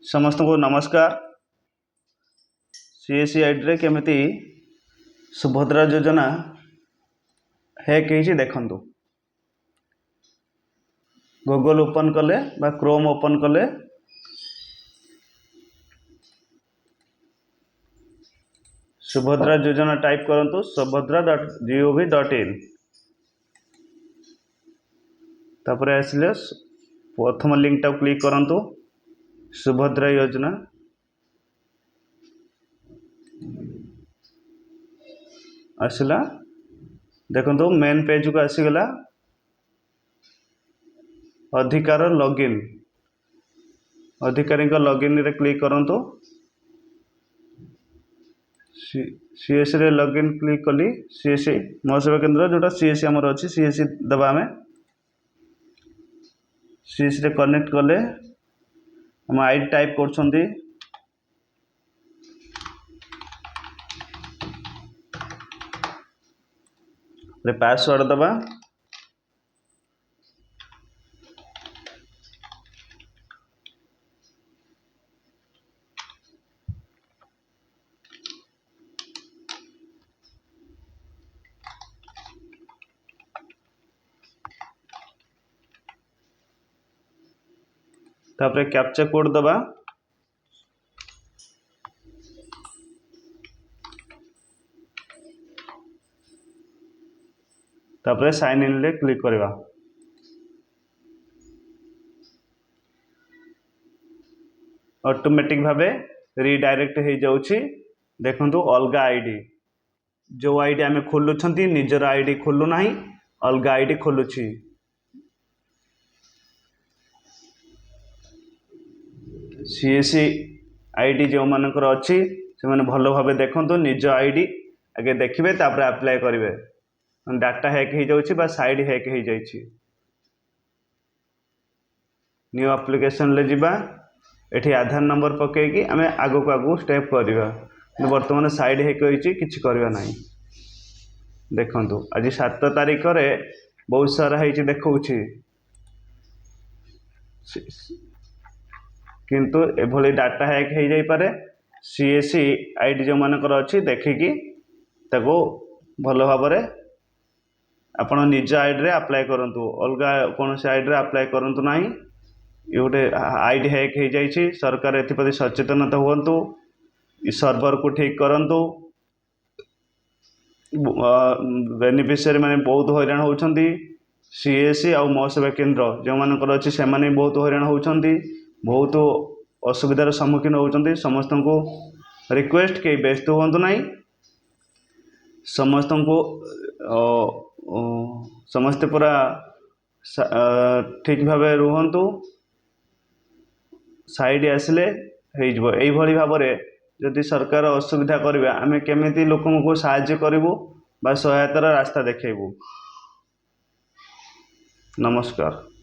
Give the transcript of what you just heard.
समस्त को नमस्कार। सीएसआईडी रे केमिति सुभद्रा योजना हैक होइछि देखंतु। गूगल ओपन कले बा क्रोम ओपन कले सुभद्रा योजना टाइप करंतु subhadra.gov.in तापर आसले प्रथम लिंक टा क्लिक करंतु सुभद्रा योजना आसला देखो मेन पेज को आसीगला अधिकार लॉगिन अधिकारी लॉगिन रे क्लिक करंतु सीएससी रे लॉगिन क्लिक कली सीएससी महासेवा केंद्र जोटा सीएससी हमर अछि सीएससी दबा में सीएससी रे कनेक्ट कले हम आईडी टाइप करछंती रे पासवर्ड दबा तापर कैप्चा कोड दबा तापर साइन इन ले क्लिक करवा ऑटोमेटिक भावे रीडायरेक्ट हो जाउछि। देखंतु अलगा आईडी जो आईडी आमे खोलुछंती निजर आईडी खोलु नाही अलगा आईडी खोलुछि। सीएससी आईडी जो मानकर अछि से माने भलो भावे देखंतु निज आईडी आगे देखिबे तापर अप्लाई करिवे। डाटा हैक हो जाउछि बा साइड हैक हो जाइछि। न्यू एप्लिकेशन ले जिबा एठी आधार नंबर पकेकी आमे आगो को आगो स्टेप करिवा। वर्तमान साइड हैक होइछि किछि करबा नाही। देखंतु आज 7 तारिख रे बहुत सारा हैछि देखौछि किंतु एभली डाटा हैक हो जाई पारे। सीएससी आईडी जो मानकर अछि देखिकी ताको भलो भाबरे आपण निज आईडी रे अप्लाई करंतु अलगा कोन से आईडी रे अप्लाई करंतु नाही। ये गोटे आईडी हैक हो जाइछि। सरकार एथिप्रति सचेतनता हुअन्तु सर्वर को ठीक करंतु। बेनिफिशियरी माने बहुत हैरान होउछंती। सीएससी आ महासेवा केंद्र जो मानकर अछि से माने बहुत हैरान होउछंती बहुत असुविधार सम्मुखीन होउछंती। समस्त को रिक्वेस्ट के व्यस्त हुअन्तु नाही। समस्त को समस्त पूरा ठीक भावे रुहन्तु। साइड आसले हो यही भाव में जदि सरकार असुविधा करिवे आमे केमिति लोकन को सहाय्य करिवु बा सहायतार रास्ता देखैबु। नमस्कार।